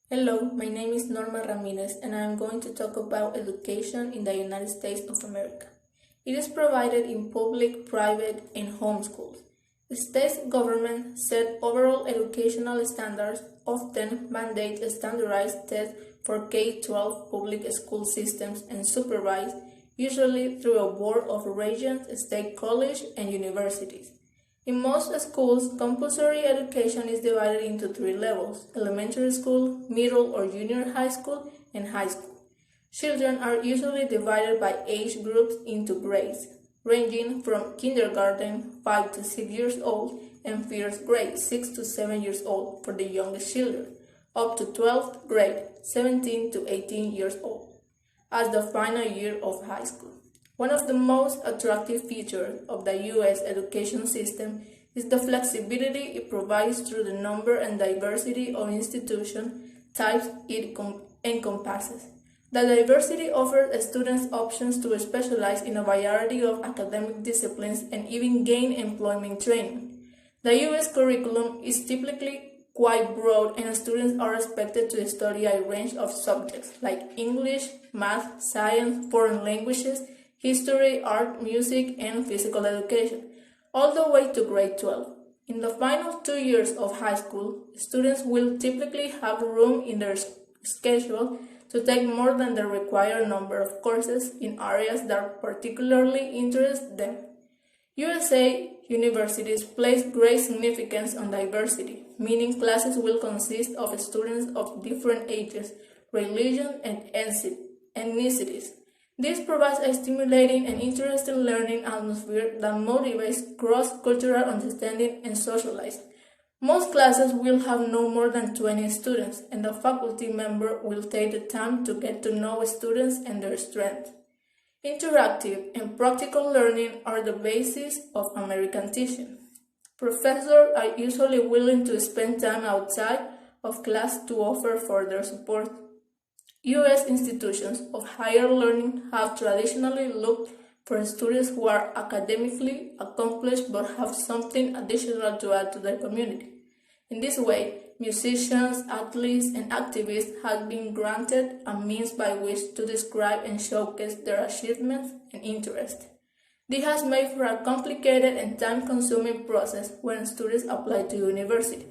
Hello, my name is Norma Ramirez and I am going to talk about education in the United States of America. It is provided in public, private, and home schools. The state government set overall educational standards, often mandate standardized tests for K-12 public school systems and supervise, usually through a board of regents, state college, and universities. In most schools, compulsory education is divided into three levels: elementary school, middle or junior high school, and high school. Children are usually divided by age groups into grades, ranging from kindergarten 5 to 6 years old and first grade 6 to 7 years old for the youngest children, up to 12th grade 17 to 18 years old as the final year of high school. One of the most attractive features of the U.S. education system is the flexibility it provides through the number and diversity of institution types it encompasses. The diversity offers students options to specialize in a variety of academic disciplines and even gain employment training. The U.S. curriculum is typically quite broad, and students are expected to study a range of subjects like English, math, science, foreign languages, history, art, music, and physical education, all the way to grade 12. In the final 2 years of high school, students will typically have room in their schedule to take more than the required number of courses in areas that particularly interest them. USA universities place great significance on diversity, meaning classes will consist of students of different ages, religion, and ethnicities. This provides a stimulating and interesting learning atmosphere that motivates cross-cultural understanding and socializing. Most classes will have no more than 20 students, and the faculty member will take the time to get to know students and their strengths. Interactive and practical learning are the basis of American teaching. Professors are usually willing to spend time outside of class to offer further support. U.S. institutions of higher learning have traditionally looked for students who are academically accomplished but have something additional to add to their community. In this way, musicians, athletes, and activists have been granted a means by which to describe and showcase their achievements and interests. This has made for a complicated and time-consuming process when students apply to university.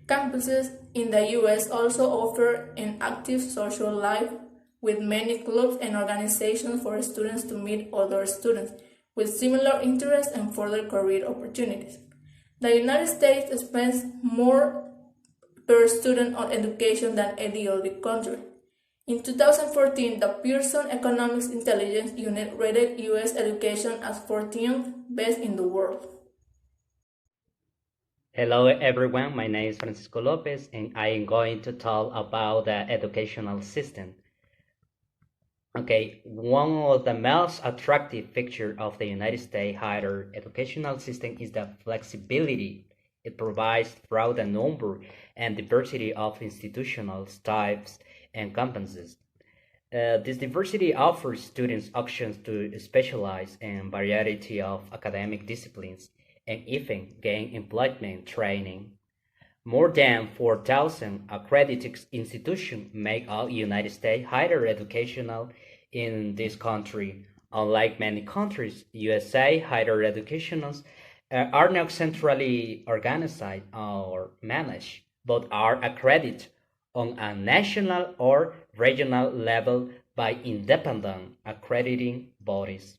Campuses in the U.S. also offer an active social life with many clubs and organizations for students to meet other students with similar interests and further career opportunities. The United States spends more per student on education than any other country. In 2014, the Pearson Economics Intelligence Unit rated U.S. education as 14th best in the world. Hello everyone, my name is Francisco Lopez and I am going to talk about the educational system. Okay, one of the most attractive features of the United States higher educational system is the flexibility it provides throughout the number and diversity of institutional types and campuses. This diversity offers students options to specialize in variety of academic disciplines and even gain employment training. More than 4,000 accredited institutions make all United States higher educational in this country. Unlike many countries, USA higher educations are not centrally organized or managed, but are accredited on a national or regional level by independent accrediting bodies.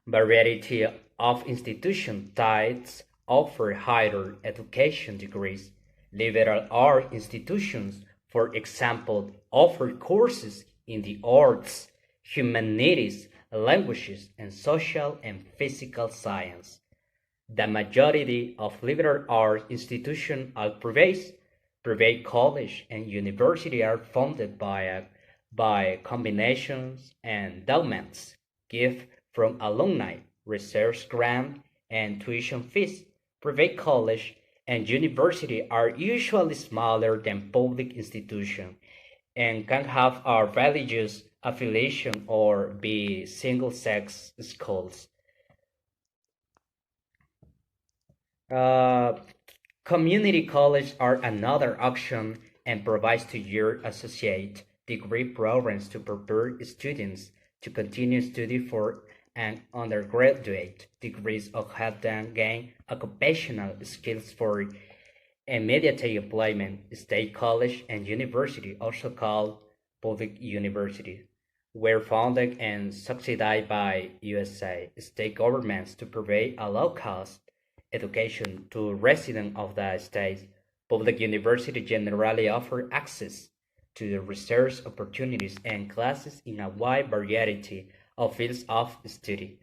Variety of institution types offer higher education degrees. Liberal arts institutions, for example, offer courses in the arts, humanities, languages, and social and physical science. The majority of liberal arts institutions are private. Private college and university are funded by combinations and endowments, give from alumni, research grant, and tuition fees. Private college and university are usually smaller than public institutions and can have a religious affiliation or be single-sex schools. Uh, Community colleges are another option and provides two-year associate degree programs to prepare students to continue study for an undergraduate degrees or help them gain occupational skills for immediate employment. State college and university, also called public universities, were founded and subsidized by USA state governments to provide a low-cost education to residents of the states. Public universities generally offer access to research opportunities and classes in a wide variety of fields of study.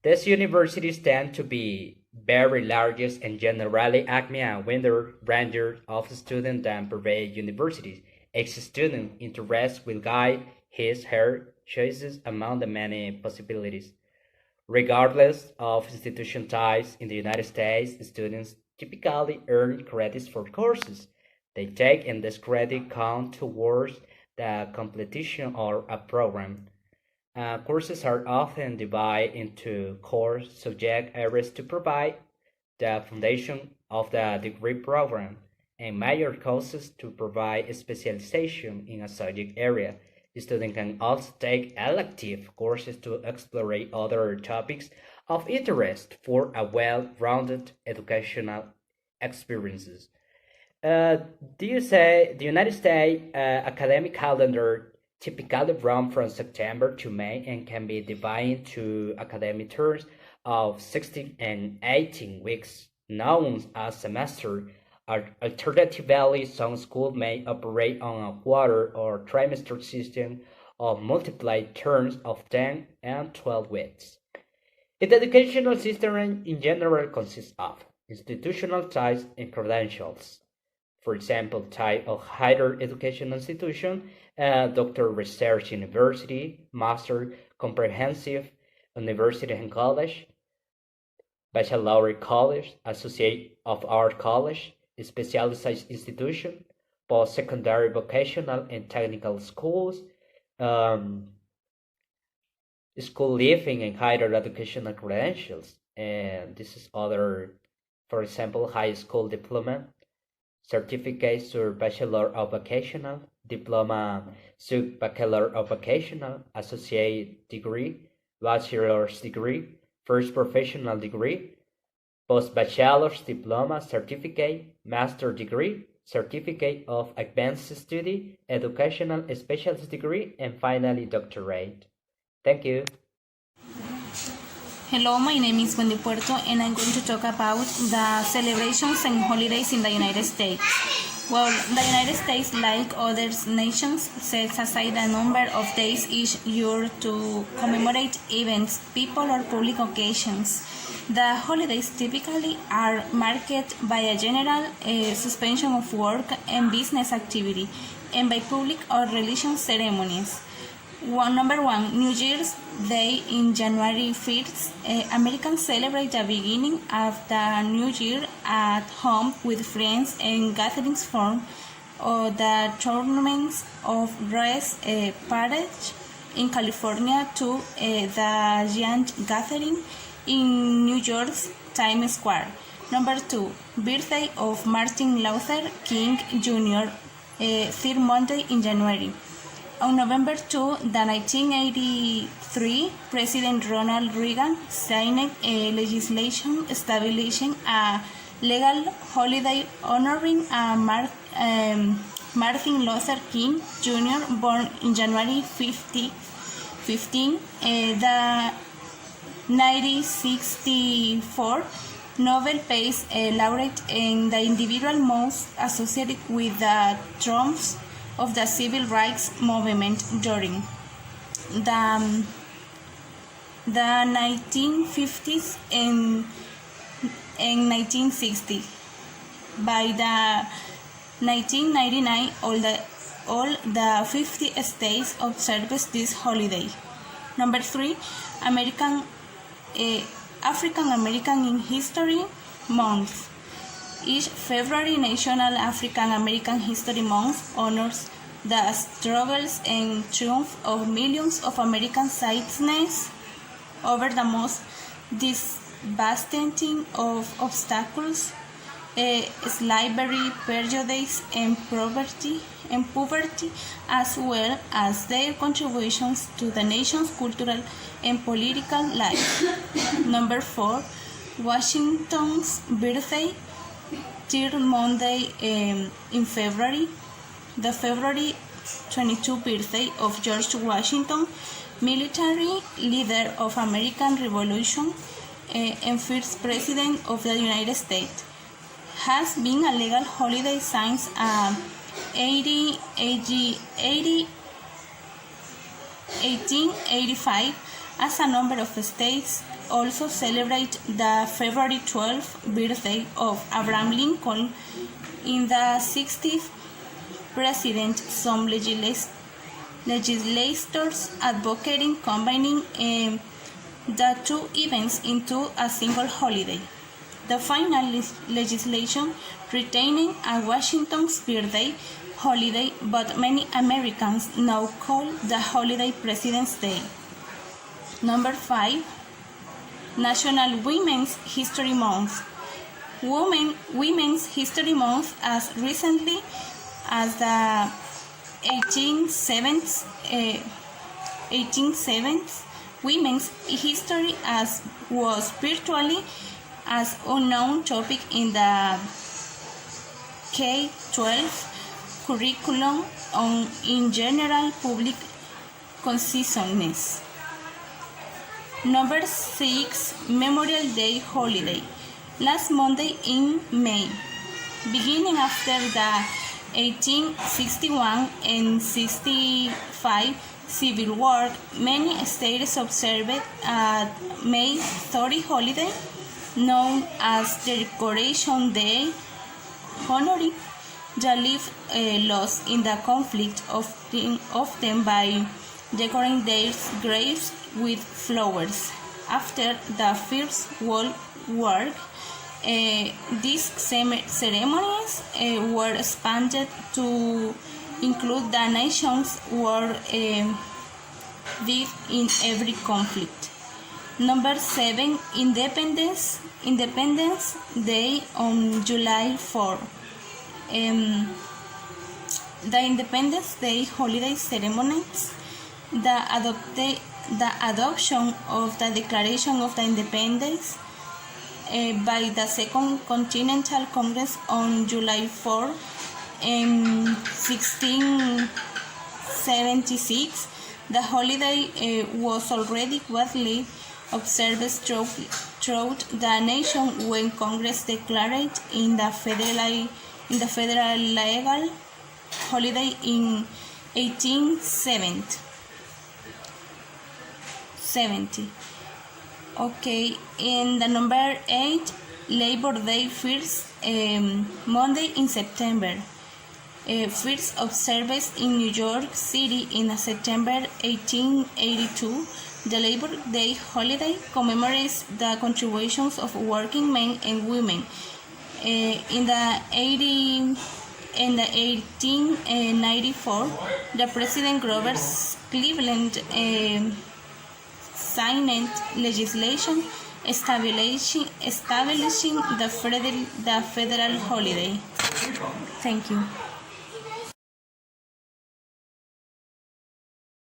These universities tend to be very large and generally acme a wider range of students than private universities. Each student interest will guide his/her choices among the many possibilities. Regardless of institution types, in the United States, students typically earn credits for courses they take, and this credit count towards the completion of a program. Courses are often divided into core subject areas to provide the foundation of the degree program, and major courses to provide specialization in a subject area. Students can also take elective courses to explore other topics of interest for a well-rounded educational experiences. Do you say the United States academic calendar typically runs from September to May and can be divided into academic terms of 16 and 18 weeks, known as semester? Alternatively, some schools may operate on a quarter or trimester system of multiplied terms of 10 and 12 weeks. Its educational system in general consists of institutional types and credentials. For example, type of higher education institution, doctor research university, master comprehensive university and college, baccalaureate college, associate of art college, specialized institution, post-secondary vocational and technical schools, um, school living and higher educational credentials. And this is other, for example, high school diploma, certificates or bachelor of vocational, diploma sub bachelor of vocational, associate degree, bachelor's degree, first professional degree, post-bachelor's diploma, certificate, master degree, certificate of advanced study, educational specialist degree, and finally doctorate. Thank you. Hello, my name is Wendy Puerto, and I'm going to talk about the celebrations and holidays in the United States. Well, the United States, like other nations, sets aside a number of days each year to commemorate events, people, or public occasions. The holidays typically are marked by a general suspension of work and business activity, and by public or religious ceremonies. Number one, New Year's Day in January 5th. Americans celebrate the beginning of the new year at home with friends and gatherings form the tournaments of race parades in California to the giant gathering in New York's Times Square. Number two, birthday of Martin Luther King Jr., third Monday in January. On November 2, the 1983 President Ronald Reagan signed legislation establishing a legal holiday honoring Martin Luther King Jr., born in January 15. The 1964 Nobel Peace laureate and the individual most associated with the triumphs of the civil rights movement during the 1950s and 1960s. By the 1999, all the 50 states observed this holiday. Number three, African American in History Month. Each February, National African American History Month honors the struggles and triumph of millions of American citizens over the most devastating of obstacles, slavery, prejudice, and poverty, as well as their contributions to the nation's cultural and political life. Number 4, Washington's birthday, third Monday in February, the February 22 birthday of George Washington, military leader of American Revolution and first president of the United States, has been a legal holiday since 1885, as a number of states also celebrate the February 12th birthday of Abraham Lincoln. In the 60th president, some legislators advocating combining the two events into a single holiday. The final legislation retaining a Washington's birthday holiday, but many Americans now call the holiday President's Day. Number 5, National Women's History Month. Women's History Month, as recently as the 1870s, women's history was virtually as unknown topic in the K-12 curriculum in general public consciousness. Number 6, Memorial Day holiday. Last Monday in May, beginning after the 1861 and 65 Civil War, many states observed a May 30 holiday known as the Decoration Day, honoring the lives lost in the conflict, often by decorating their graves with flowers. After the First World War, these ceremonies were expanded to include the nation's war dead in every conflict. Number 7, Independence Day on July 4. The Independence Day holiday ceremonies, the adoption of the Declaration of the Independence by the Second Continental Congress on July 4, 1676. The holiday was already widely observed throughout the nation when Congress declared in the federal legal holiday in 1870. Okay, in the number 8, Labor Day, first Monday in September. First observed in New York City in September 1882, the Labor Day holiday commemorates the contributions of working men and women. In 1894, the President Grover Cleveland signed legislation establishing the federal holiday. Thank you.